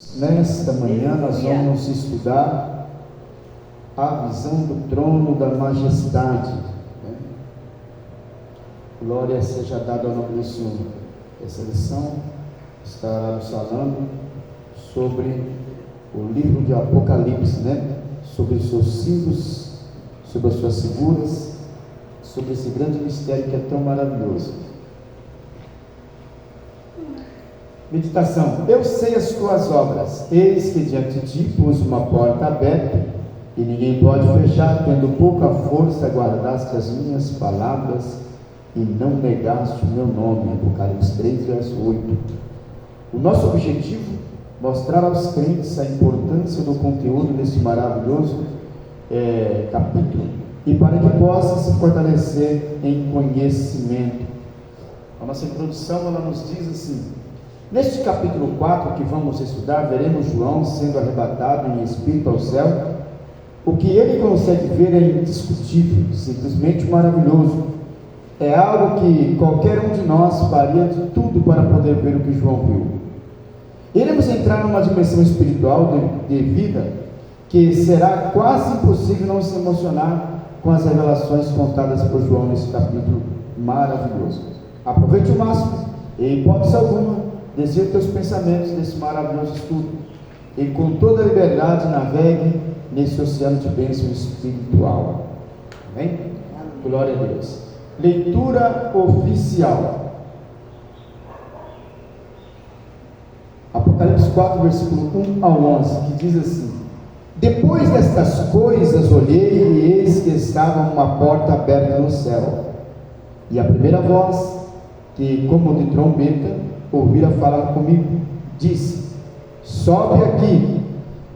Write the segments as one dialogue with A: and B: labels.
A: Nesta manhã nós vamos estudar a visão do trono da majestade, né? Glória seja dada ao nome do Senhor. Essa lição está nos falando sobre o livro de Apocalipse, né? Sobre os seus símbolos, sobre as suas figuras, sobre esse grande mistério que é tão maravilhoso. Meditação. Eu sei as tuas obras, eis que diante de ti pus uma porta aberta, e ninguém pode fechar, tendo pouca força, guardaste as minhas palavras, e não negaste o meu nome. Apocalipse 3, verso 8. O nosso objetivo, mostrar aos crentes a importância do conteúdo desse maravilhoso capítulo, e para que possa se fortalecer em conhecimento. A nossa introdução, ela nos diz assim: neste capítulo 4 que vamos estudar, veremos João sendo arrebatado em espírito ao céu. O que ele consegue ver é indiscutível, simplesmente maravilhoso. É algo que qualquer um de nós faria de tudo para poder ver o que João viu. Iremos entrar numa dimensão espiritual de vida que será quase impossível não se emocionar com as revelações contadas por João nesse capítulo maravilhoso. Aproveite o máximo, em hipótese alguma, desvie os teus pensamentos desse maravilhoso estudo, e com toda a liberdade navegue nesse oceano de bênção espiritual. Amém? Glória a Deus. Leitura oficial. Apocalipse 4, versículo 1 ao 11, que diz assim: depois destas coisas olhei, e eis que estava uma porta aberta no céu, e a primeira voz, que como de trombeta ouvira falar comigo, disse: sobe aqui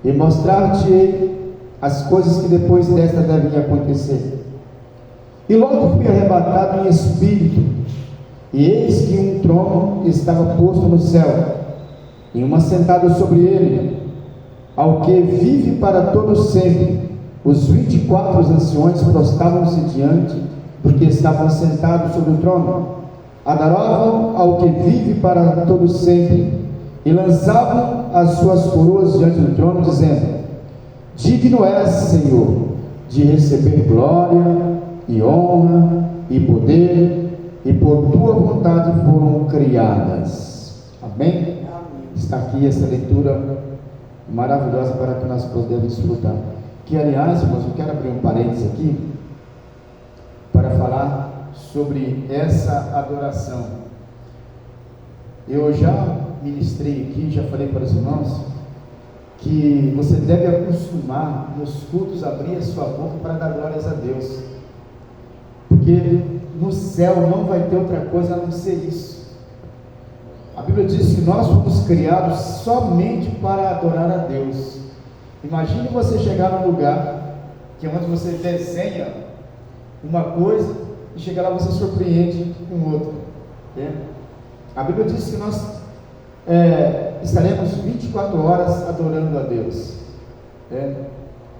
A: e mostrar-te-ei as coisas que depois desta devem acontecer. E logo fui arrebatado em espírito, e eis que um trono estava posto no céu, e um assentado sobre ele, ao que vive para todo sempre. Os 24 anciões prostravam-se diante do que estavam sentados sobre o trono, adoravam ao que vive para todo sempre, e lançavam as suas coroas diante do trono, dizendo: digno és, Senhor, de receber glória e honra e poder, e por tua vontade foram criadas. Amém? Está aqui essa leitura maravilhosa para que nós podemos desfrutar. Que, aliás, irmãos, eu quero abrir um parênteses aqui para falar sobre essa adoração. Eu já ministrei aqui, já falei para os irmãos, que você deve acostumar nos cultos abrir a sua boca para dar glórias a Deus, porque no céu não vai ter outra coisa a não ser isso. A Bíblia diz que nós fomos criados somente para adorar a Deus. Imagine você chegar num lugar que é onde você desenha uma coisa e chegar lá você surpreende com outra, né? A Bíblia diz que nós estaremos 24 horas adorando a Deus, né?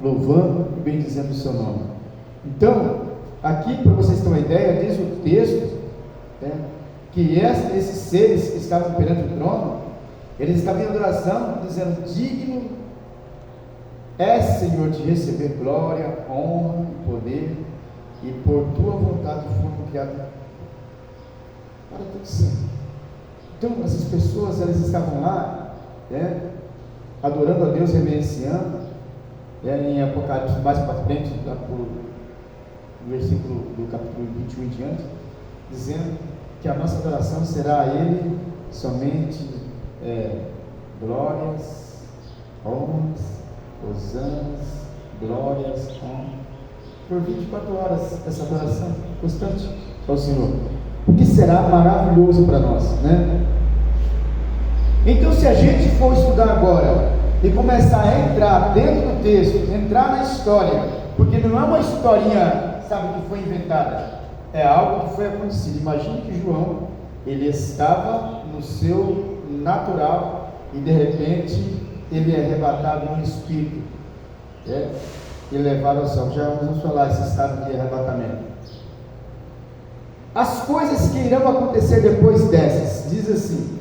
A: Louvando e bendizendo o seu nome. Então, aqui, para vocês terem uma ideia, diz o texto, né, que esses seres que estavam perante o trono, eles estavam em adoração, dizendo: digno é, Senhor, de receber glória, honra e poder, e por tua vontade foram criados para todo sempre. Então, essas pessoas, elas estavam lá, né, adorando a Deus, reverenciando, em Apocalipse, mais para frente, lá por versículo do capítulo 21 em diante, dizendo que a nossa adoração será a Ele somente glórias, honras, hosanas, glórias, honras, por 24 horas, essa adoração constante ao Senhor, o que será maravilhoso para nós, né? Então, se a gente for estudar agora e começar a entrar dentro do texto, entrar na história, porque não é uma historinha, sabe, que foi inventada, é algo que foi acontecido. Imagine que João, ele estava no seu natural e de repente ele é arrebatado no espírito, e levado ao céu. Já vamos falar esse estado de arrebatamento. As coisas que irão acontecer depois dessas, diz assim: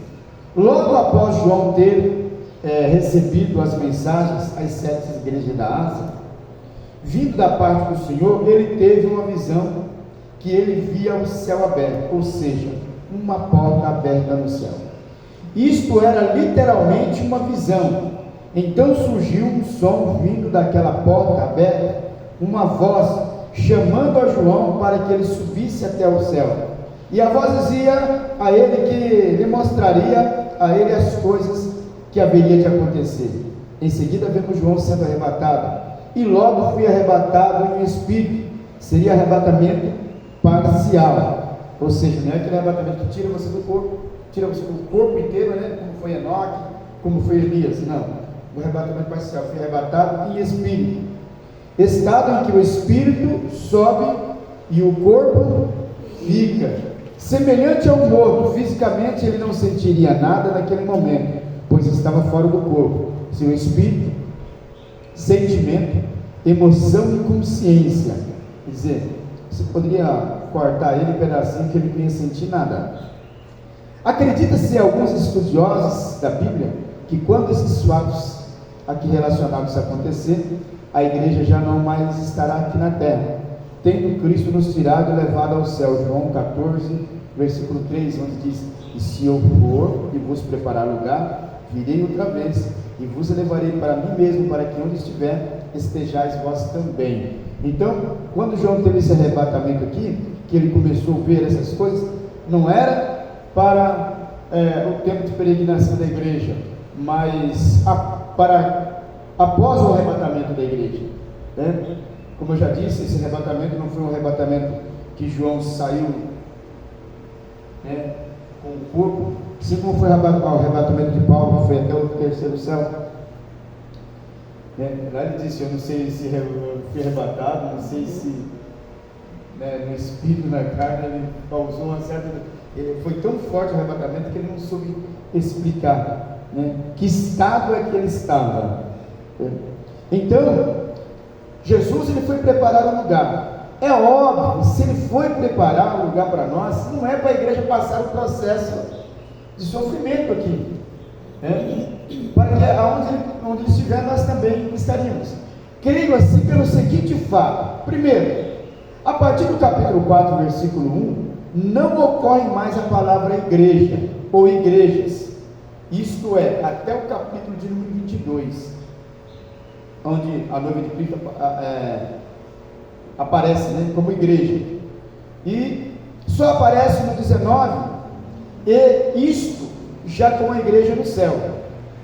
A: logo após João ter recebido as mensagens às 7 igrejas da Ásia, vindo da parte do Senhor, ele teve uma visão que ele via o céu aberto, ou seja, uma porta aberta no céu. Isto era literalmente uma visão. Então surgiu um som vindo daquela porta aberta, uma voz chamando a João para que ele subisse até o céu. E a voz dizia a ele que lhe mostraria a ele as coisas que haveria de acontecer. Em seguida vemos João sendo arrebatado, e logo foi arrebatado em espírito. Seria arrebatamento parcial, ou seja, não é aquele arrebatamento que tira você do corpo, tira você do corpo inteiro, né? Como foi Enoque, como foi Elias. Não, o arrebatamento parcial, foi arrebatado em espírito, estado em que o espírito sobe e o corpo fica. Semelhante ao morto, fisicamente ele não sentiria nada naquele momento, pois estava fora do corpo. Seu espírito, sentimento, emoção e consciência. Quer dizer, você poderia cortar ele em pedacinho que ele não ia sentir nada. Acredita-se alguns estudiosos da Bíblia que quando esses fatos aqui relacionados acontecer, a igreja já não mais estará aqui na terra, tendo Cristo nos tirado e levado ao céu. João 14, versículo 3, onde diz: e se eu for e vos preparar lugar, virei outra vez e vos levarei para mim mesmo, para que onde estiver, estejais vós também. Então, quando João teve esse arrebatamento aqui, que ele começou a ver essas coisas, não era para o tempo de peregrinação da igreja, mas para após o arrebatamento da igreja, né? Como eu já disse, esse arrebatamento não foi um arrebatamento que João saiu, né, com o corpo, assim como foi o arrebatamento de Paulo, que foi até o terceiro céu. Lá ele disse: eu não sei se fui arrebatado, não sei se, né, no espírito, na carne, ele causou uma certa. Foi tão forte o arrebatamento que ele não soube explicar, né, que estado é que ele estava. Então, Jesus ele foi preparar um lugar. É óbvio, se ele foi preparar um lugar para nós, não é para a igreja passar o processo de sofrimento aqui, né? Para que onde ele estiver, nós também estaríamos. Creio assim pelo seguinte fato: primeiro, a partir do capítulo 4, versículo 1, não ocorre mais a palavra igreja ou igrejas, isto é, até o capítulo de número 22, onde a noiva de Cristo aparece, né, como igreja, e só aparece no 19, e isto já com a igreja no céu,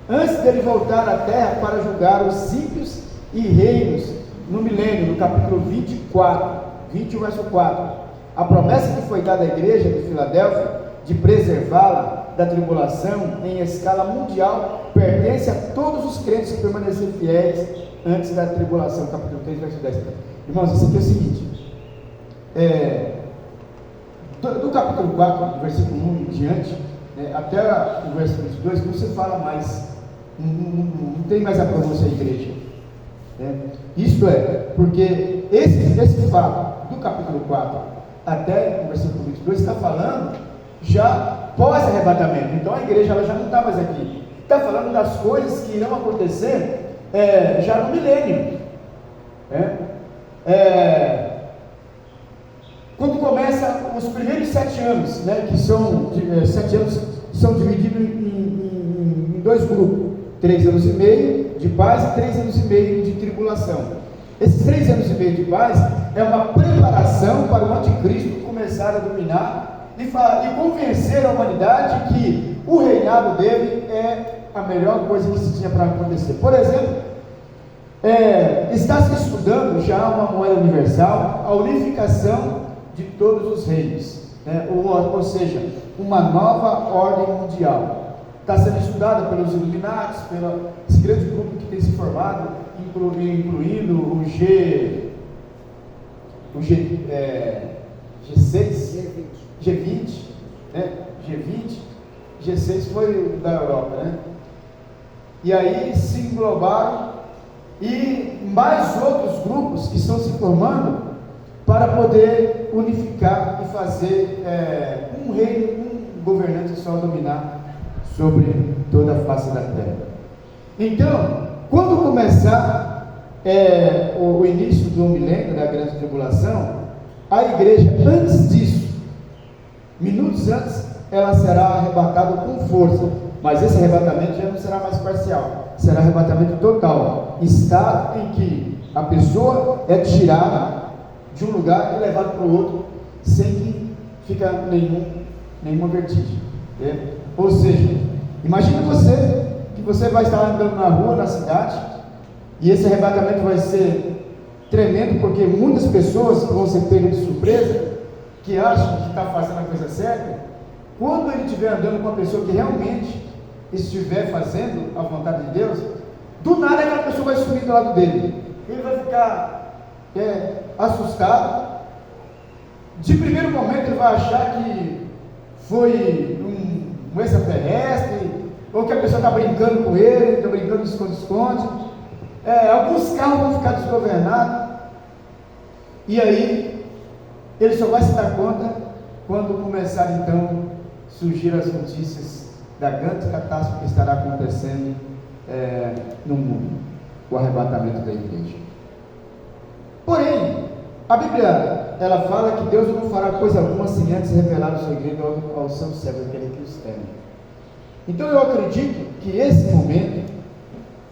A: antes dele voltar à terra para julgar os ímpios e reinos no milênio, no capítulo 24, 21 verso 4. A promessa que foi dada à igreja de Filadélfia de preservá-la da tribulação em escala mundial pertence a todos os crentes que permanecerem fiéis antes da tribulação, capítulo 3 verso 10. Irmãos, isso aqui é o seguinte, do capítulo 4, versículo 1 em diante, né, até o verso 22, não se fala mais, não tem mais a pronúncia da igreja, né? Isto é, porque esse fato do capítulo 4 até o versículo 22 está falando já pós-arrebatamento. Então a igreja ela já não está mais aqui, está falando das coisas que irão acontecer já no milênio, né? Quando começa os primeiros 7 anos, né, que são 7 anos, são divididos em 2 grupos, 3 anos e meio de paz e 3 anos e meio de tribulação. Esses 3 anos e meio de paz é uma preparação para o anticristo começar a dominar e convencer a humanidade que o reinado dele é a melhor coisa que se tinha para acontecer. Por exemplo, está se estudando já uma moeda universal, a unificação de todos os reinos, né? ou seja, uma nova ordem mundial. Está sendo estudada pelos Illuminati, pelo esse grande grupo que tem se formado, incluindo o G6, G20, né? G6 foi da Europa, né? E aí se englobaram, e mais outros grupos que estão se formando para poder unificar e fazer um reino, um governante só dominar sobre toda a face da terra. Então, quando começar o início do milênio, da grande tribulação, a igreja, antes disso, minutos antes, ela será arrebatada com força, mas esse arrebatamento já não será mais parcial, será arrebatamento total, estado em que a pessoa é tirada de um lugar e levada para o outro, sem que fica nenhuma vertigem, né? Ou seja, imagine que você vai estar andando na rua, na cidade, e esse arrebatamento vai ser tremendo, porque muitas pessoas vão ser pegas de surpresa, que acham que está fazendo a coisa certa, quando ele estiver andando com uma pessoa que realmente estiver fazendo a vontade de Deus, do nada aquela pessoa vai sumir do lado dele, ele vai ficar assustado. De primeiro momento ele vai achar que foi um extraterrestre, ou que a pessoa está brincando com ele, está brincando de esconde-esconde. Alguns carros vão ficar desgovernados, e aí ele só vai se dar conta quando começar então surgir as notícias da grande catástrofe que estará acontecendo no mundo, o arrebatamento da igreja. Porém, a Bíblia, ela fala que Deus não fará coisa alguma sem antes revelar o segredo aos seus servos, aquele que os teme. Então eu acredito que esse momento,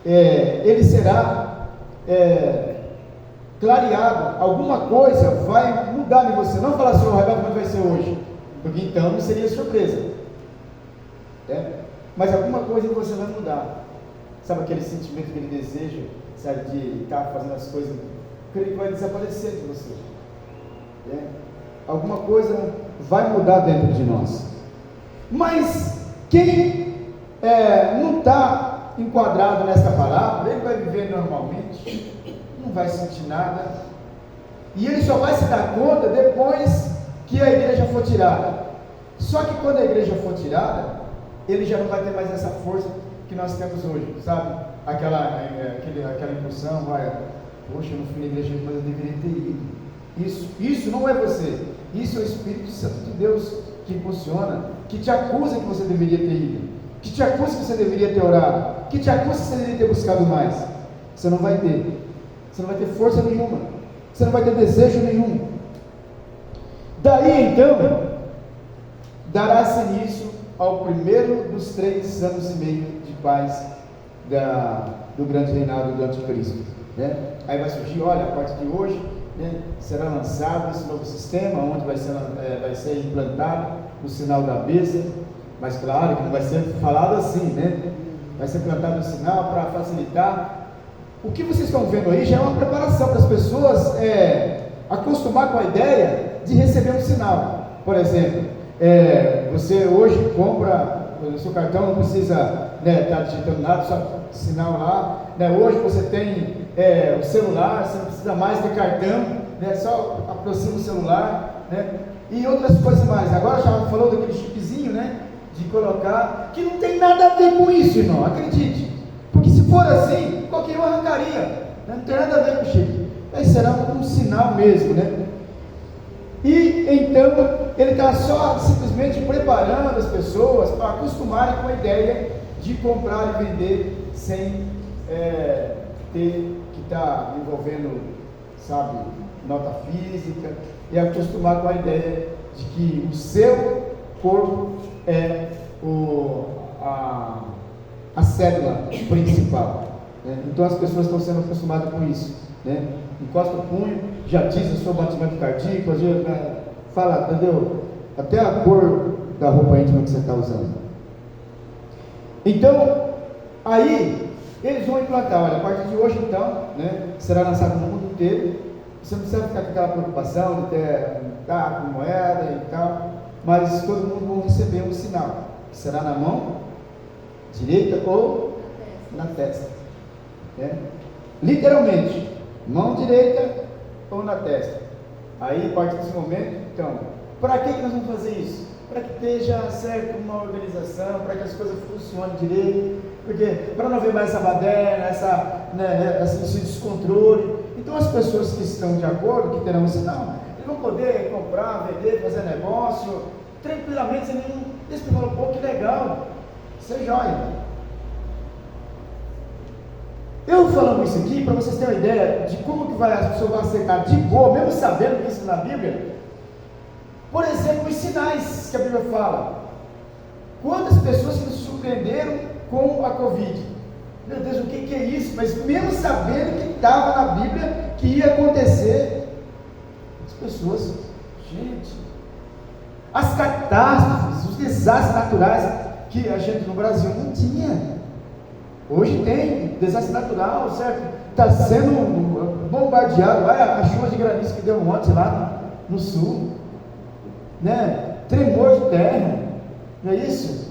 A: ele será clareado, alguma coisa vai mudar em você, não falar assim, o arrebatamento vai ser hoje, porque então não seria surpresa, mas alguma coisa em você vai mudar, sabe aquele sentimento, aquele desejo, sabe, de estar fazendo as coisas, creio que vai desaparecer de você, alguma coisa vai mudar dentro de nós. Mas quem não está enquadrado nessa palavra, ele vai viver normalmente, não vai sentir nada, e ele só vai se dar conta depois que a igreja for tirada. Só que quando a igreja for tirada, ele já não vai ter mais essa força que nós temos hoje, sabe? Aquela impulsão, poxa, eu não fui na igreja, mas eu deveria ter ido. Isso não é você, isso é o Espírito Santo de Deus que impulsiona, que te acusa que você deveria ter ido, que te acusa que você deveria ter orado, que te acusa que você deveria ter buscado mais. Você não vai ter força nenhuma, você não vai ter desejo nenhum. Daí então, dará-se início ao primeiro dos 3 anos e meio de paz do grande reinado do anticristo, Aí vai surgir, olha, a partir de hoje, será lançado esse novo sistema, onde vai ser implantado o sinal da besta, mas claro que não vai ser falado assim, vai ser implantado o sinal para facilitar. O que vocês estão vendo aí já é uma preparação para as pessoas acostumar com a ideia de receber um sinal. Por exemplo, você hoje compra, o seu cartão não precisa estar digitando nada, só sinal lá, hoje você tem o celular, você não precisa mais ter cartão, só aproxima o celular, e outras coisas mais. Agora já falou daquele chipzinho, de colocar, que não tem nada a ver com isso, irmão, acredite, porque se for assim, qualquer um arrancaria, não tem nada a ver com o chip, aí será um sinal mesmo, E então ele está só simplesmente preparando as pessoas para acostumarem com a ideia de comprar e vender sem ter que estar envolvendo, sabe, nota física, e acostumar com a ideia de que o seu corpo é a célula principal. Então as pessoas estão sendo acostumadas com isso. Encosta o punho, já diz o seu batimento cardíaco, fala, entendeu? Até a cor da roupa íntima que você está usando. Então, aí eles vão implantar, olha, a partir de hoje então, será lançado no mundo inteiro. Você não precisa ficar com aquela preocupação de ter com moeda e tal, mas todo mundo vai receber um sinal, que será na mão direita ou na testa. Literalmente, mão direita ou na testa. Aí, a partir desse momento, então, para que nós vamos fazer isso? Para que esteja certo uma organização, para que as coisas funcionem direito, porque para não haver mais essa baderna, esse descontrole. Então as pessoas que estão de acordo, que terão um sinal, eles vão poder comprar, vender, fazer negócio, tranquilamente, sem nenhum. Eles falam, pô, que legal, isso é jóia. Eu falando isso aqui, para vocês terem uma ideia de como que as pessoas vão aceitar de boa, mesmo sabendo que isso na Bíblia. Por exemplo, os sinais que a Bíblia fala. Quantas pessoas que se surpreenderam com a Covid? Meu Deus, o que é isso? Mas mesmo sabendo que estava na Bíblia, que ia acontecer, as pessoas, gente, as catástrofes, os desastres naturais, que a gente no Brasil não tinha. Hoje tem desastre natural, certo? Está sendo bombardeado. Olha a chuva de granizo que deu ontem lá no sul, né? Tremor de terra, não é isso?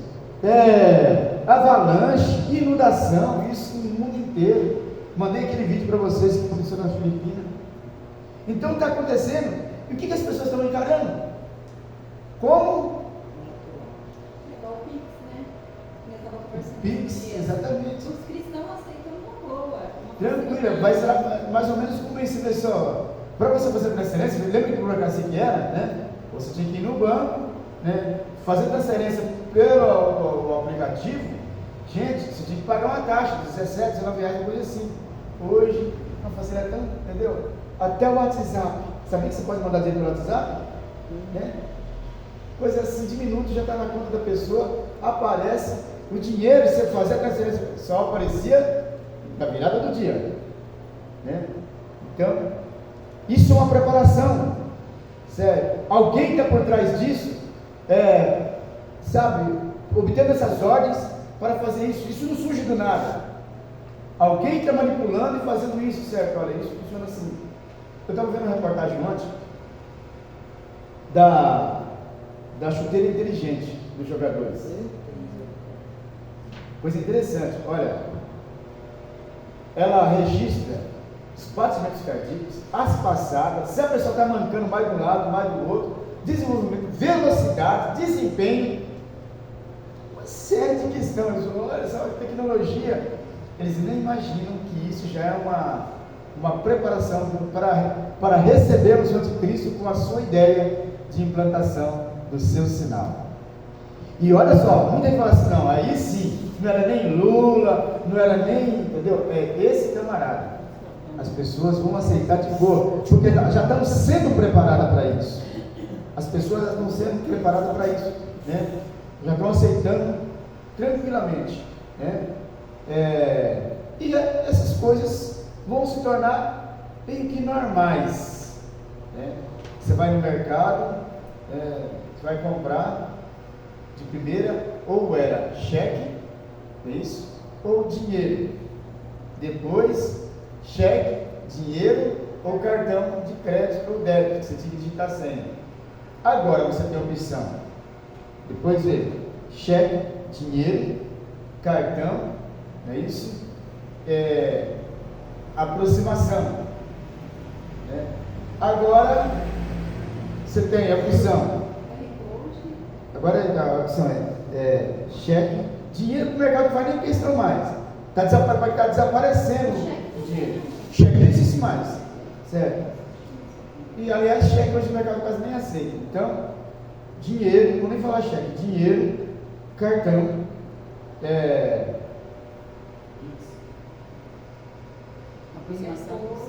A: Avalanche, inundação, isso no mundo inteiro. Mandei aquele vídeo para vocês que aconteceu na Filipinas. Então está acontecendo. E o que as pessoas estão encarando? Como? Pix, exatamente.
B: Os cristãos aceitam uma boa.
A: Tranquilo, vai ser mais ou menos como isso, pessoal. Para você fazer transferência, lembra que burocracia que era, né? Você tinha que ir no banco, né? Fazer transferência pelo aplicativo. Gente, você tinha que pagar uma taxa de 17, 19 reais, coisa assim. Hoje, não fazer tão, entendeu? Até o WhatsApp. Sabia que você pode mandar dinheiro pelo WhatsApp? Né? Coisa assim, de minutos já está na conta da pessoa, aparece. O dinheiro, você fazer a transferência, só aparecia na virada do dia, né? Então, isso é uma preparação, sério. Alguém está por trás disso, sabe, obtendo essas ordens para fazer isso. Isso não surge do nada. Alguém está manipulando e fazendo isso, certo? Olha, isso funciona assim. Eu estava vendo uma reportagem ontem da chuteira inteligente dos jogadores. Coisa interessante, olha, ela registra os batimentos cardíacos, as passadas, se a pessoa está mancando mais de um lado, mais do outro, desenvolvimento, velocidade, desempenho, uma série de questões. Olha só, tecnologia, eles nem imaginam que isso já é uma preparação para recebermos o anticristo com a sua ideia de implantação do seu sinal. E olha só, muita gente fala assim, não, aí sim, não era nem Lula, não era nem, entendeu? Esse camarada. As pessoas vão aceitar de boa, porque já estão sendo preparadas para isso. As pessoas já estão sendo preparadas para isso, né? Já estão aceitando tranquilamente, né? E essas coisas vão se tornar meio que normais, né? Você vai no mercado, você vai comprar de primeira, ou era cheque, é isso? Ou dinheiro. Depois, cheque, dinheiro ou cartão de crédito ou débito, que você tinha que digitar senha. Agora você tem a opção. Depois veio cheque, dinheiro, cartão, não é isso? Aproximação. Né? Agora você tem a opção. Agora a opção cheque, dinheiro para o mercado não faz nem questão mais. Vai estar desaparecendo o dinheiro. Cheque não existe mais. Certo? E aliás, cheque hoje o mercado quase nem aceita. Então, dinheiro, não vou nem falar cheque, dinheiro, cartão,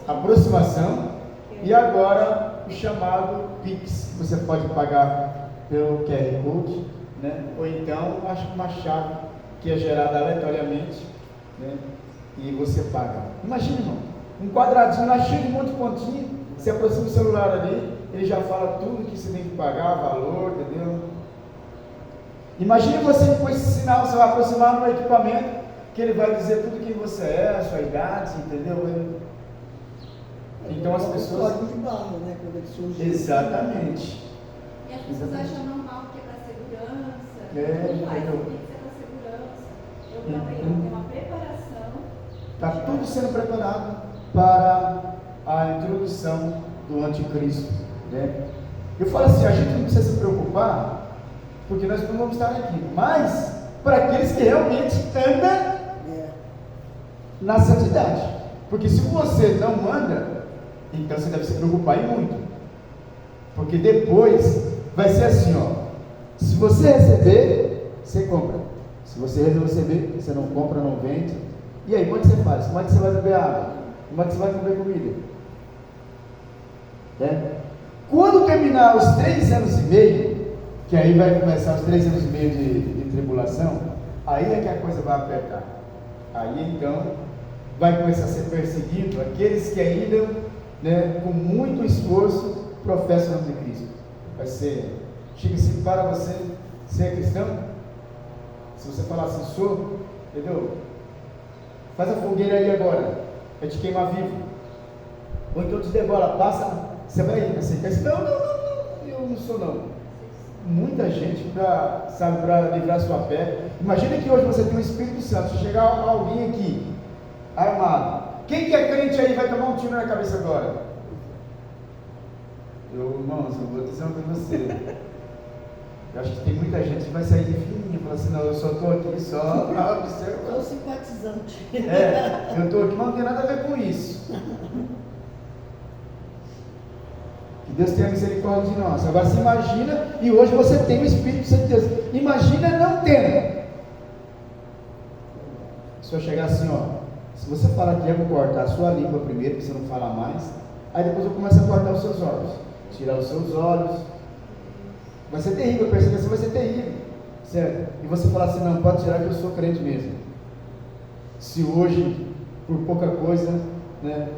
A: aproximação e agora o chamado Pix, que você pode pagar pelo QR Code, né? Ou então uma chave que é gerada aleatoriamente, né? E você paga. Imagina, irmão, um quadradinho lá cheio de um monte de pontinho, você aproxima o celular ali, ele já fala tudo que você tem que pagar, valor, entendeu? Imagine você com esse sinal, você vai aproximar no equipamento, que ele vai dizer tudo quem você é, a sua idade, entendeu? Então as pessoas...
C: Código de barra, né? Quando ele surge.
A: Exatamente.
B: E as pessoas acham normal que é para segurança. Não faz, tem que ser para segurança. Eu também tenho uma preparação.
A: Está tudo sendo preparado para a introdução do anticristo, né? Eu falo assim, a gente não precisa se preocupar, porque nós não vamos estar aqui, mas para aqueles que realmente andam na santidade, porque se você não anda, então você deve se preocupar e muito, porque depois vai ser assim, ó, se você receber, você compra, se você receber, você não compra, não vende, E aí, como é que você faz? Como é que você vai beber água? Como é que você vai comer comida? Quando terminar os 3 anos e meio, que aí vai começar os 3 anos e meio de tribulação, aí é que a coisa vai apertar. Aí então vai começar a ser perseguido aqueles que ainda, com muito esforço, professam o nome de Cristo. Vai ser, chega assim para você ser cristão. Se você falar assim, sou, entendeu? Faz a fogueira aí agora, vai te queimar vivo. Ou então te degola, passa, você vai aceitar isso? Não, eu não sou não. Muita gente para livrar sua fé. Imagina que hoje você tem o Espírito Santo. Se chegar alguém aqui, armado, quem que é crente aí vai tomar um tiro na cabeça agora? Irmãos, eu vou dizer uma coisa para você. Eu acho que tem muita gente que vai sair de fininho, falar assim, não, eu só estou aqui só para observar.
C: Sou simpatizante.
A: Eu estou aqui, mas não tem nada a ver com isso. Que Deus tenha misericórdia de nós. Agora se imagina, e hoje você tem o Espírito Santo de Deus. Imagina não tendo. Se eu chegar assim, se você falar que eu vou cortar a sua língua primeiro, que você não fala mais, aí depois eu começo a cortar os seus olhos, tirar os seus olhos. Vai ser terrível, a perseguição vai ser terrível, certo? E você falar assim, não, pode tirar que eu sou crente mesmo. Se hoje, por pouca coisa,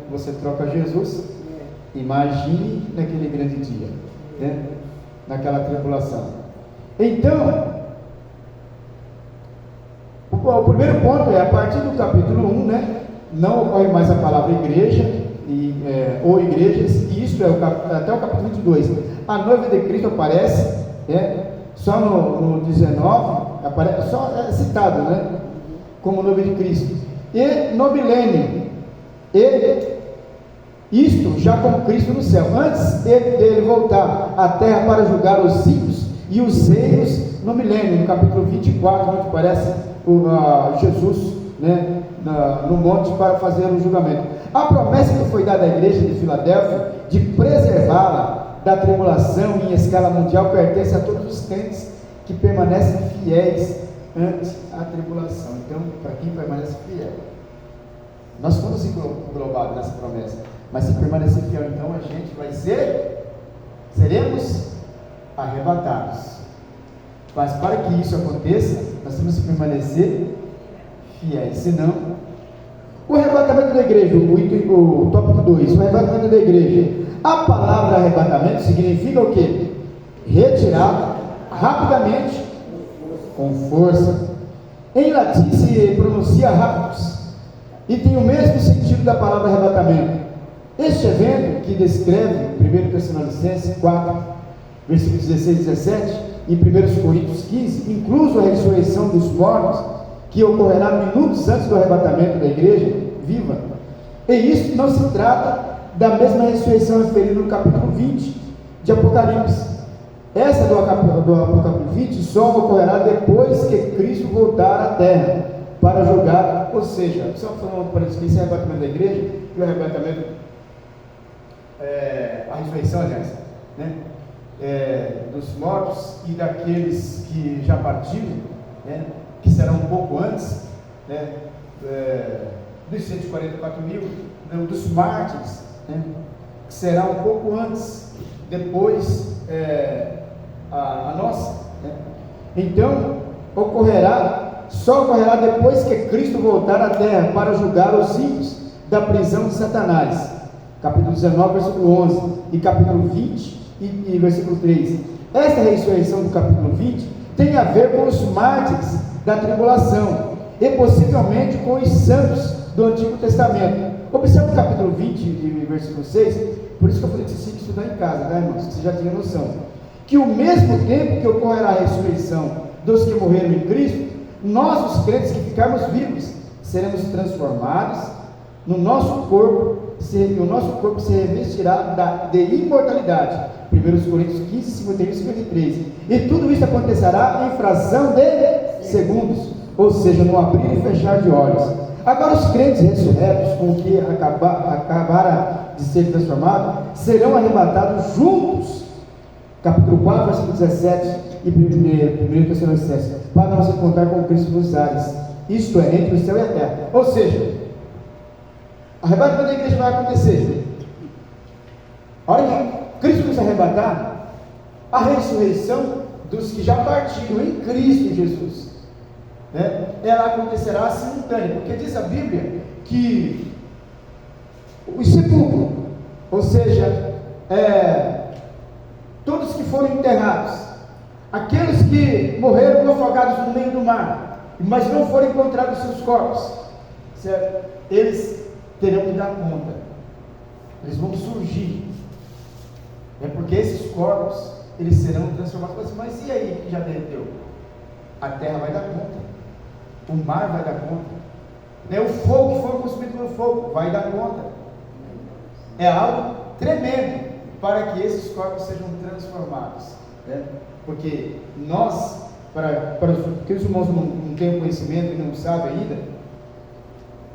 A: você troca Jesus, imagine naquele grande dia, naquela tribulação. Então, o primeiro ponto é, a partir do capítulo 1, não ocorre mais a palavra igreja, ou igrejas, e isso é até o capítulo 22. A noiva de Cristo aparece, só no 19, só é citado, como noiva de Cristo. E no milênio, isto já com Cristo no céu, antes dele voltar à terra para julgar os ímpios e os reinos no milênio, no capítulo 24, onde aparece Jesus, no monte para fazer o julgamento. A promessa que foi dada à igreja de Filadélfia de preservá-la da tribulação em escala mundial pertence a todos os crentes que permanecem fiéis ante a tribulação. Então, para quem permanece fiel, nós fomos englobados nessa promessa, mas se permanecer fiel, então a gente vai seremos arrebatados. Mas para que isso aconteça, nós temos que permanecer fiéis, senão o arrebatamento da igreja, o tópico 2, o arrebatamento da igreja. A palavra arrebatamento significa o quê? Retirar rapidamente, com força. Em latim se pronuncia raptus, e tem o mesmo sentido da palavra arrebatamento. Este evento que descreve 1 Tessalonicenses 4, versículos 16 e 17, e 1 Coríntios 15, incluso a ressurreição dos mortos, que ocorrerá minutos antes do arrebatamento da igreja viva. E isso não se trata da mesma ressurreição referida no capítulo 20 de Apocalipse. Essa do capítulo 20 só ocorrerá depois que Cristo voltar à terra para julgar, ou seja, só falando para isso, esse arrebatamento da igreja e o arrebatamento, a ressurreição, aliás, dos mortos e daqueles que já partiram, que serão um pouco antes, dos 144 mil, dos mártires, que será um pouco antes, depois a nossa. Então, só ocorrerá depois que Cristo voltar à terra para julgar os ímpios da prisão de Satanás. Capítulo 19, versículo 11, e capítulo 20 e versículo 3. Esta ressurreição do capítulo 20 tem a ver com os mártires da tribulação e possivelmente com os santos do Antigo Testamento. Observe o capítulo 20 e versículo 6, por isso que eu falei que você tinha que estudar em casa, irmãos? Você já tinha noção. Que o mesmo tempo que ocorrerá a ressurreição dos que morreram em Cristo, nós, os crentes que ficarmos vivos, seremos transformados no nosso corpo, e o nosso corpo se revestirá de imortalidade. 1 Coríntios 15, 51 e 53. E tudo isso acontecerá em fração de segundos, ou seja, no abrir e fechar de olhos. Agora os crentes ressurretos, com o que acabaram de ser transformados, serão arrebatados juntos. Capítulo 4, versículo 17 e 1 Tessalonicenses, para nos encontrar com Cristo nos ares. isto é, entre o céu e a terra. Ou seja, arrebatamento da igreja vai acontecer. A hora que Cristo nos arrebatar, a ressurreição dos que já partiram em Cristo Jesus, né, ela acontecerá simultânea, porque diz a Bíblia que os sepulcros, ou seja, todos que foram enterrados, aqueles que morreram afogados no meio do mar, mas não foram encontrados seus corpos, certo? Eles terão que dar conta, eles vão surgir, porque esses corpos, eles serão transformados. Mas e aí que já derreteu? A terra vai dar conta, o mar vai dar conta, o fogo que foi consumido pelo fogo vai dar conta. É algo tremendo para que esses corpos sejam transformados, né? Porque nós, porque os irmãos não têm conhecimento e não sabem ainda,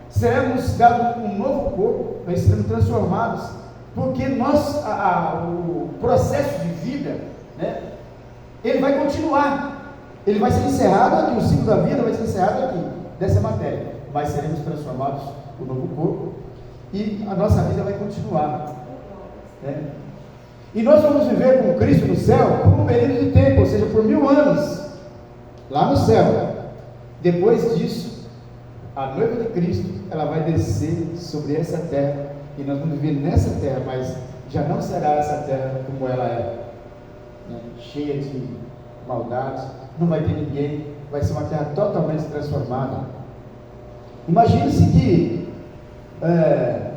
A: seremos dados um novo corpo, nós seremos transformados, porque o processo de vida, né, ele vai continuar, ele vai ser encerrado aqui, o ciclo da vida vai ser encerrado aqui, dessa matéria, mas seremos transformados no novo corpo, e a nossa vida vai continuar, né? E nós vamos viver com Cristo no céu por um período de tempo, ou seja, por 1000 anos, lá no céu. Depois disso, a noiva de Cristo, ela vai descer sobre essa terra, e nós vamos viver nessa terra, mas já não será essa terra como ela é, né, cheia de maldades, não vai ter ninguém, vai ser uma terra totalmente transformada. Imagine-se que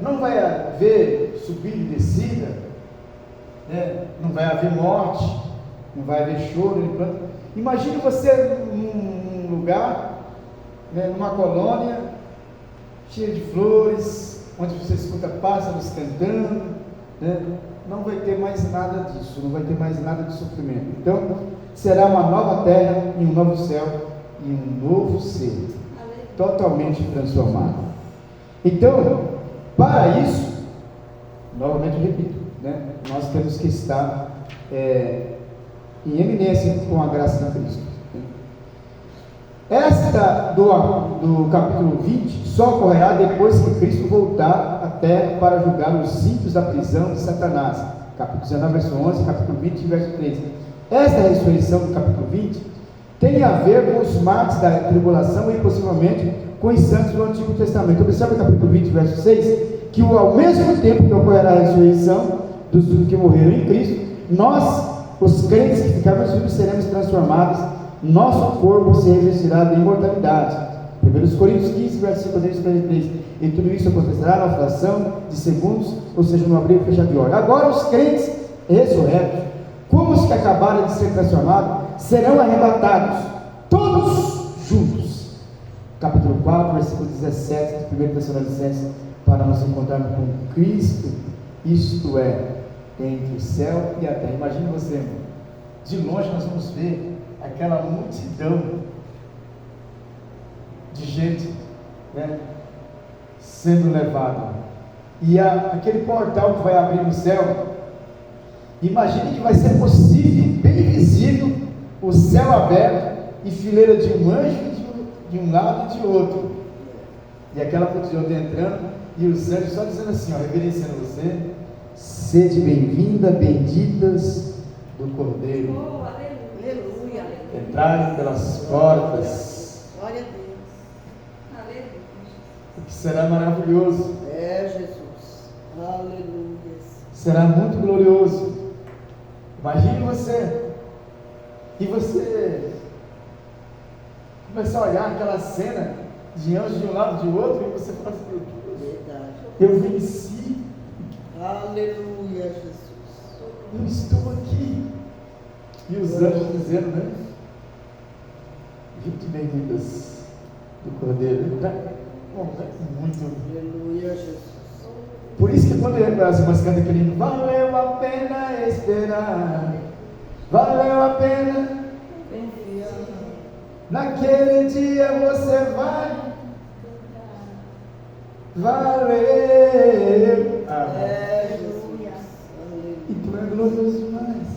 A: não vai haver subida e descida, né? Não vai haver morte, não vai haver choro. Imagine você num lugar, né, numa colônia cheia de flores, onde você escuta pássaros cantando, né? Não vai ter mais nada disso, não vai ter mais nada de sofrimento. Então será uma nova terra e um novo céu e um novo ser, totalmente transformado. Então, para isso, novamente repito, né, nós temos que estar em eminência com a graça de Cristo. Esta do capítulo 20 só ocorrerá depois que Cristo voltar à terra para julgar os ímpios da prisão de Satanás. Capítulo 19, verso 11, capítulo 20, verso 13. Esta ressurreição do capítulo 20 tem a ver com os marcos da tribulação e possivelmente com os santos do Antigo Testamento. Observe o capítulo 20, verso 6, que ao mesmo tempo que ocorrerá a ressurreição dos que morreram em Cristo, nós, os crentes que ficarmos vivos, seremos transformados, nosso corpo se revestirá de imortalidade. 1 Coríntios 15, versículo 33. E tudo isso acontecerá na fração de segundos, ou seja, no abrir e fechar de olho. Agora os crentes ressurretos, como os que acabaram de ser transformados, serão arrebatados, todos juntos. Capítulo 4, versículo 17 de 1 Tessalonicenses, para nos encontrarmos com Cristo, isto é, entre o céu e a terra. Imagine você, irmão, de longe nós vamos ver aquela multidão de gente, né, sendo levada, e aquele portal que vai abrir no céu, imagine que vai ser possível, bem visível, o céu aberto e fileira de um anjo de um lado e de outro, e aquela multidão entrando, e os anjos só dizendo assim, reverenciando você: sede bem-vinda, benditas do Cordeiro.
B: Oh, aleluia.
A: Entrarem pelas portas.
C: Glória a Deus.
B: Aleluia.
A: O que será maravilhoso.
C: Jesus. Aleluia.
A: Será muito glorioso. Imagine você. E você começar a olhar aquela cena de anjos de um lado e de outro, e você fala assim:
C: Verdade.
A: eu venci.
C: Aleluia, Jesus.
A: Eu estou aqui. E os anjos dizendo, né? Vinde bem-vindas do Cordeiro. Muito.
C: Aleluia, Jesus.
A: Por isso que quando as irmãs cantam aquele hino, valeu a pena esperar, valeu a pena
C: Confiar.
A: naquele dia você vai, valeu.
C: Jesus. Aleluia.
A: Então é glorioso demais.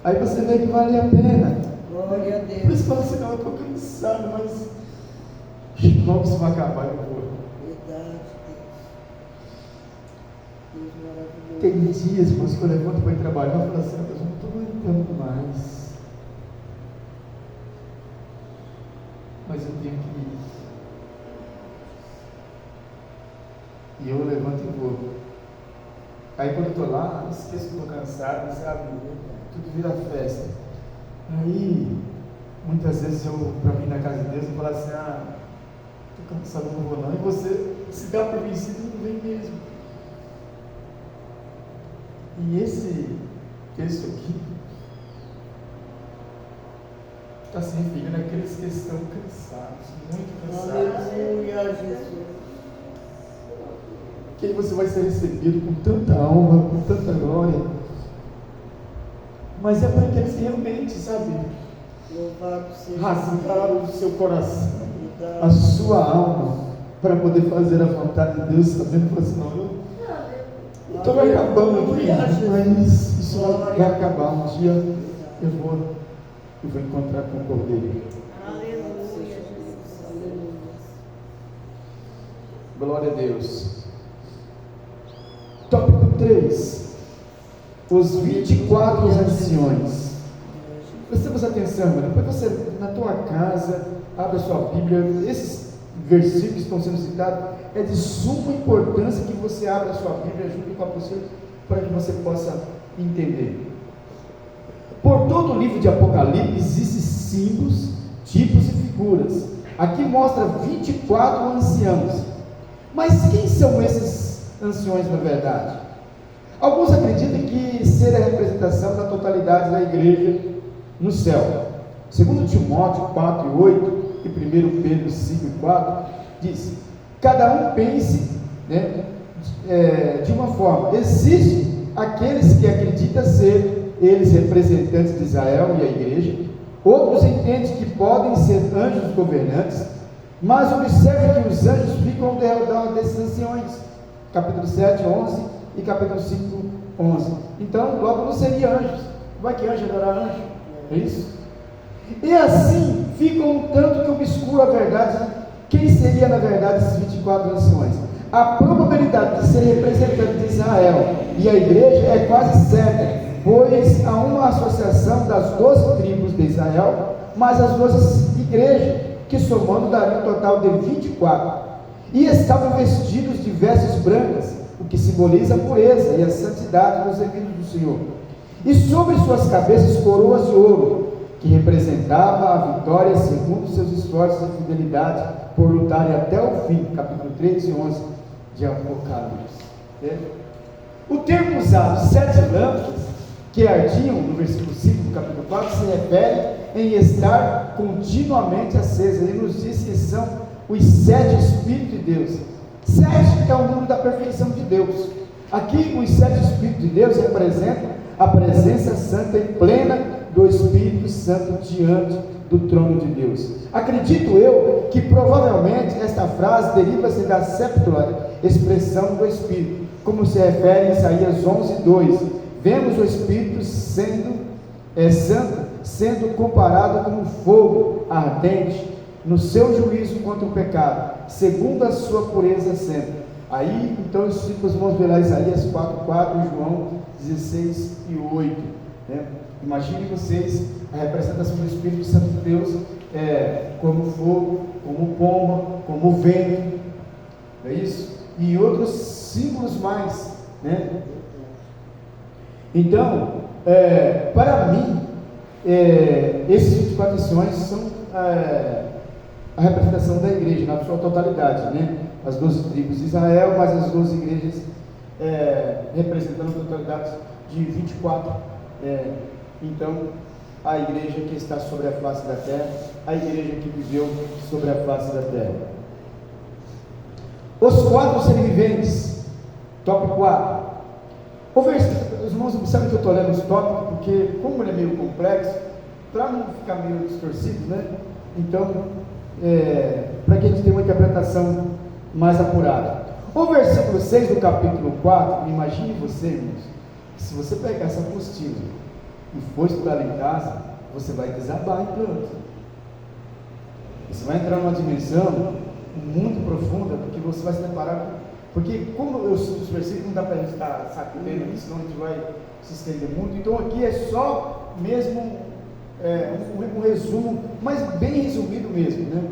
A: Aí você vê que vale a pena.
C: Glória a
A: Por
C: Deus.
A: isso fala assim: não, eu estou cansado, mas logo isso vai acabar, eu vou.
C: Verdade, Deus. Deus maravilhoso.
A: Tem dias, irmãos, que eu levanto para ir trabalhar e falo assim, eu não estou aguentando mais. Mas eu tenho que ir. E eu levanto e vou. Aí quando eu estou lá, esqueço que estou cansado, sabe? Tudo vira festa. Aí, muitas vezes eu, para vir na casa de Deus, eu falo assim, estou cansado, não vou não. E você se dá por vencido e não vem mesmo. E esse texto aqui está se referindo àqueles que estão cansados, muito cansados.
C: Aleluia, Jesus.
A: Que aí você vai ser recebido com tanta honra, com tanta glória. Mas é para aqueles que realmente, sabe,
C: Louvado seja
A: rasgaram o seu coração, a sua alma, para poder fazer a vontade de Deus, sabendo que assim, não, eu estou acabando aqui, mas isso vai acabar. Um dia eu vou encontrar com o Cordeiro.
C: Aleluia, Jesus. Aleluia.
A: Glória a Deus. Tópico 3. Os 24 anciões. Prestemos atenção, irmão. Depois você, na tua casa, abre a sua Bíblia. Esses versículos que estão sendo citados é de suma importância que você abra a sua Bíblia junto com a apostila para que você possa entender. Por todo o livro de Apocalipse existem símbolos, tipos e figuras. Aqui mostra 24 anciãos. Mas quem são esses anciões na verdade? Alguns acreditam que ser a representação da totalidade da igreja no céu. Segundo Timóteo 4 e 8 e 1 Pedro 5 e 4 diz: cada um pense, de uma forma. Existem aqueles que acreditam ser eles representantes de Israel e a igreja. Outros entendem que podem ser anjos governantes, mas observe que os anjos ficam ao redor desses anciões. Capítulo 7, 11 e capítulo 5, 11. Então, logo não seria anjos. Vai que anjo adorar anjo? É isso? E assim fica um tanto que obscura a verdade. Quem seria na verdade esses 24 anciões? A probabilidade de ser representante de Israel e a igreja é quase certa, pois há uma associação das 12 tribos de Israel, mais as 12 igrejas, que somando daria um total de 24. E estavam vestidos de vestes brancas, o que simboliza a pureza e a santidade dos eleitos do Senhor. E sobre suas cabeças coroas de ouro, que representava a vitória segundo seus esforços e fidelidade por lutarem até o fim. Capítulo 3 e 11 de Apocalipse. O termo usado, 7 lâmpadas, que ardiam, no versículo 5 do capítulo 4, se refere em estar continuamente acesa. Ele nos diz que são os 7 Espíritos de Deus. 7 é o número da perfeição de Deus. Aqui os 7 Espíritos de Deus representam a presença santa e plena do Espírito Santo diante do trono de Deus. Acredito eu que provavelmente esta frase deriva-se da séptula expressão do Espírito, como se refere em Isaías 11, 2. Vemos o Espírito Santo sendo comparado com um fogo ardente no seu juízo contra o pecado, segundo a sua pureza sempre. Aí, então, os discípulos vão ver lá Isaías 4:4 e João 16 e 8. Imaginem vocês a representação do Espírito Santo de Deus como fogo, como pomba, como vento, é isso? E outros símbolos mais, Então, para mim, esses 24 anciões são a representação da igreja na sua totalidade, as 12 tribos de Israel, mais as 12 igrejas representando a totalidade de 24. Então, a igreja que está sobre a face da terra, a igreja que viveu sobre a face da terra. Os 4 serem viventes, tópico 4. Os irmãos observam que eu estou lendo os tópicos, porque como ele é meio complexo, para não ficar meio distorcido, então, para que a gente tenha uma interpretação mais apurada. O versículo 6 do capítulo 4, imagine você, irmãos, que se você pegar essa apostila e for estudar em casa, você vai desabar em pranto. Você vai entrar numa dimensão muito profunda, porque você vai se deparar com... Porque como eu cito os versículos, não dá para a gente estar sacudendo aqui, senão a gente vai se estender muito. Então aqui é só mesmo um resumo, mas bem resumido mesmo, né?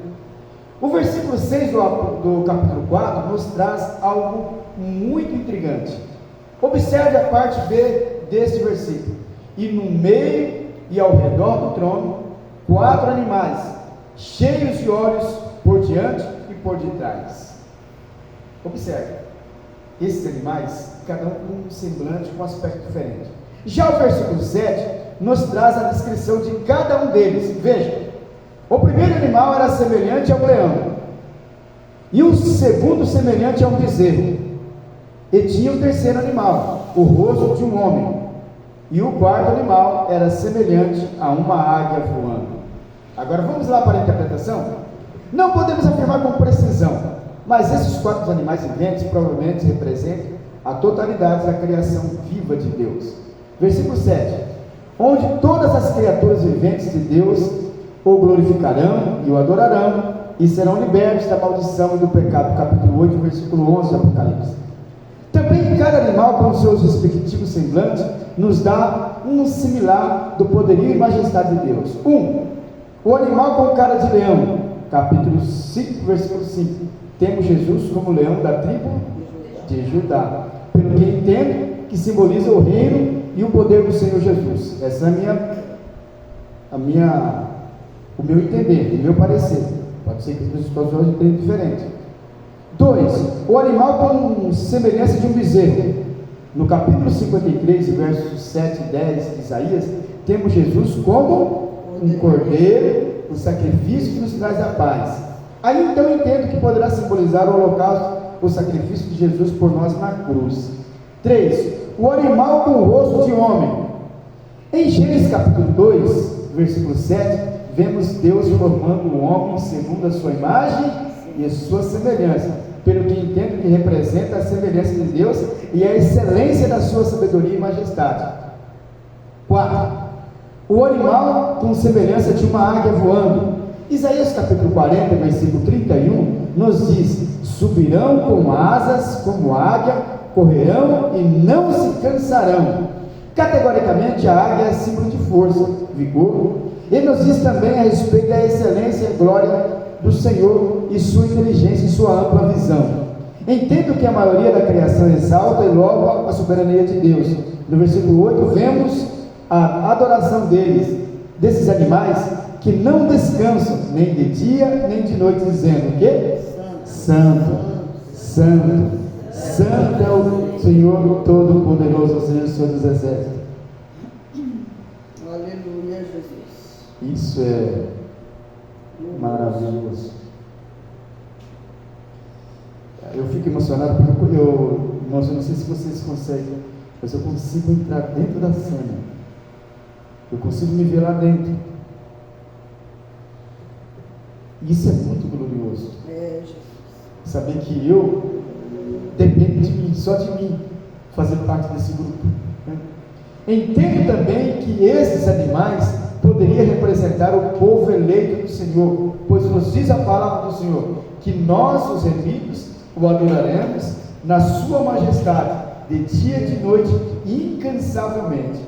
A: O versículo 6 do capítulo 4 nos traz algo muito intrigante. Observe a parte B deste versículo. E no meio e ao redor do trono, 4 animais, cheios de olhos por diante e por detrás. Observe, esses animais, cada um com um semblante, com um aspecto diferente. Já o versículo 7 nos traz a descrição de cada um deles. Veja, o primeiro animal era semelhante ao leão, e o segundo semelhante a um bezerro, e tinha o terceiro animal, o rosto de um homem, e o quarto animal era semelhante a uma águia voando. Agora vamos lá para a interpretação. Não podemos afirmar com precisão, mas esses 4 animais viventes provavelmente representam a totalidade da criação viva de Deus. Versículo 7: onde todas as criaturas viventes de Deus o glorificarão e o adorarão, e serão libertos da maldição e do pecado. Capítulo 8, versículo 11 do Apocalipse. Também cada animal com seus respectivos semblantes nos dá um similar do poderio e majestade de Deus. O animal com cara de leão, capítulo 5, versículo 5. Temos Jesus como leão da tribo de Judá, pelo que entendo que simboliza o reino e o poder do Senhor Jesus. Essa é o meu entender, o meu parecer. Pode ser que as pessoas entendam diferente. 2. O animal com semelhança de um bezerro. No capítulo 53, versos 7 e 10 de Isaías, temos Jesus como um cordeiro, o sacrifício que nos traz a paz. Aí então entendo que poderá simbolizar o holocausto, o sacrifício de Jesus por nós na cruz. 3. O animal com o rosto de homem. Em Gênesis capítulo 2, versículo 7, vemos Deus formando o homem segundo a sua imagem e a sua semelhança, pelo que entendo que representa a semelhança de Deus e a excelência da sua sabedoria e majestade. 4. O animal com semelhança de uma águia voando. Isaías capítulo 40, versículo 31, nos diz: subirão com asas como águia, correrão e não se cansarão. Categoricamente a águia é símbolo de força, vigor. Ele nos diz também a respeito da excelência e glória do Senhor e sua inteligência e sua ampla visão. Entendo que a maioria da criação exalta e louva a soberania de Deus. No versículo 8 vemos a adoração desses animais que não descansam nem de dia nem de noite, dizendo o quê? Santo, Santo, Santo é o Senhor Todo-Poderoso, o Senhor dos Exércitos.
C: Aleluia, Jesus.
A: Isso é maravilhoso. Eu fico emocionado porque irmãos, eu não sei se vocês conseguem, mas eu consigo entrar dentro da cena. Eu consigo me ver lá dentro. Isso é muito glorioso. Saber que eu dependo de mim, só de mim, fazer parte desse grupo. Entendo também que esses animais poderiam representar o povo eleito do Senhor, pois nos diz a palavra do Senhor que nós, os remidos, o adoraremos na sua majestade, de dia e de noite, incansavelmente.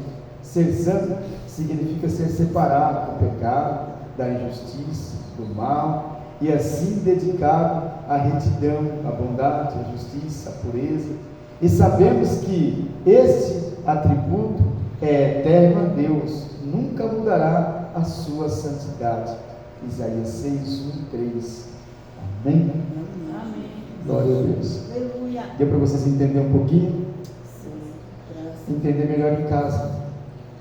A: Ser santo significa ser separado do pecado, da injustiça, do mal, e assim dedicado à retidão, à bondade, à justiça, à pureza. E sabemos que este atributo é eterno a Deus, nunca mudará a sua santidade. Isaías 6, 1 e 3. Amém?
B: Amém.
A: Glória a Deus.
B: Aleluia.
A: Deu para vocês entenderem um pouquinho? Entender melhor em casa.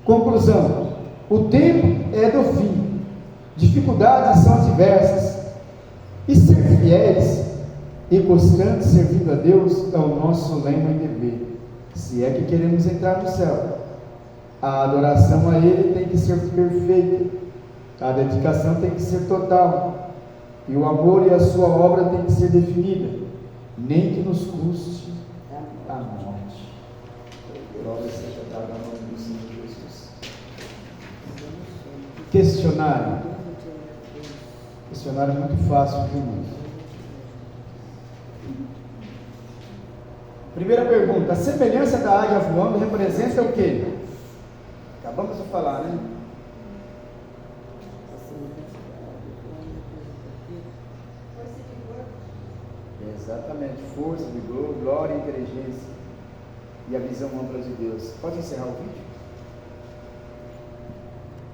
A: Conclusão: o tempo é do fim, dificuldades são diversas, e ser fiéis e constantes servindo a Deus é o nosso lema e dever, se é que queremos entrar no céu. A adoração a Ele tem que ser perfeita, a dedicação tem que ser total, e o amor e a sua obra tem que ser definida, nem que nos custe a morte. Glória seja dada ao nome do Senhor Jesus. Questionário. Questionário é muito fácil, irmãos. Primeira pergunta: a semelhança da águia voando representa o quê? Acabamos de falar, né?
B: Força e vigor.
A: Exatamente, força, vigor, glória e inteligência e a visão ampla de Deus. Pode encerrar o vídeo?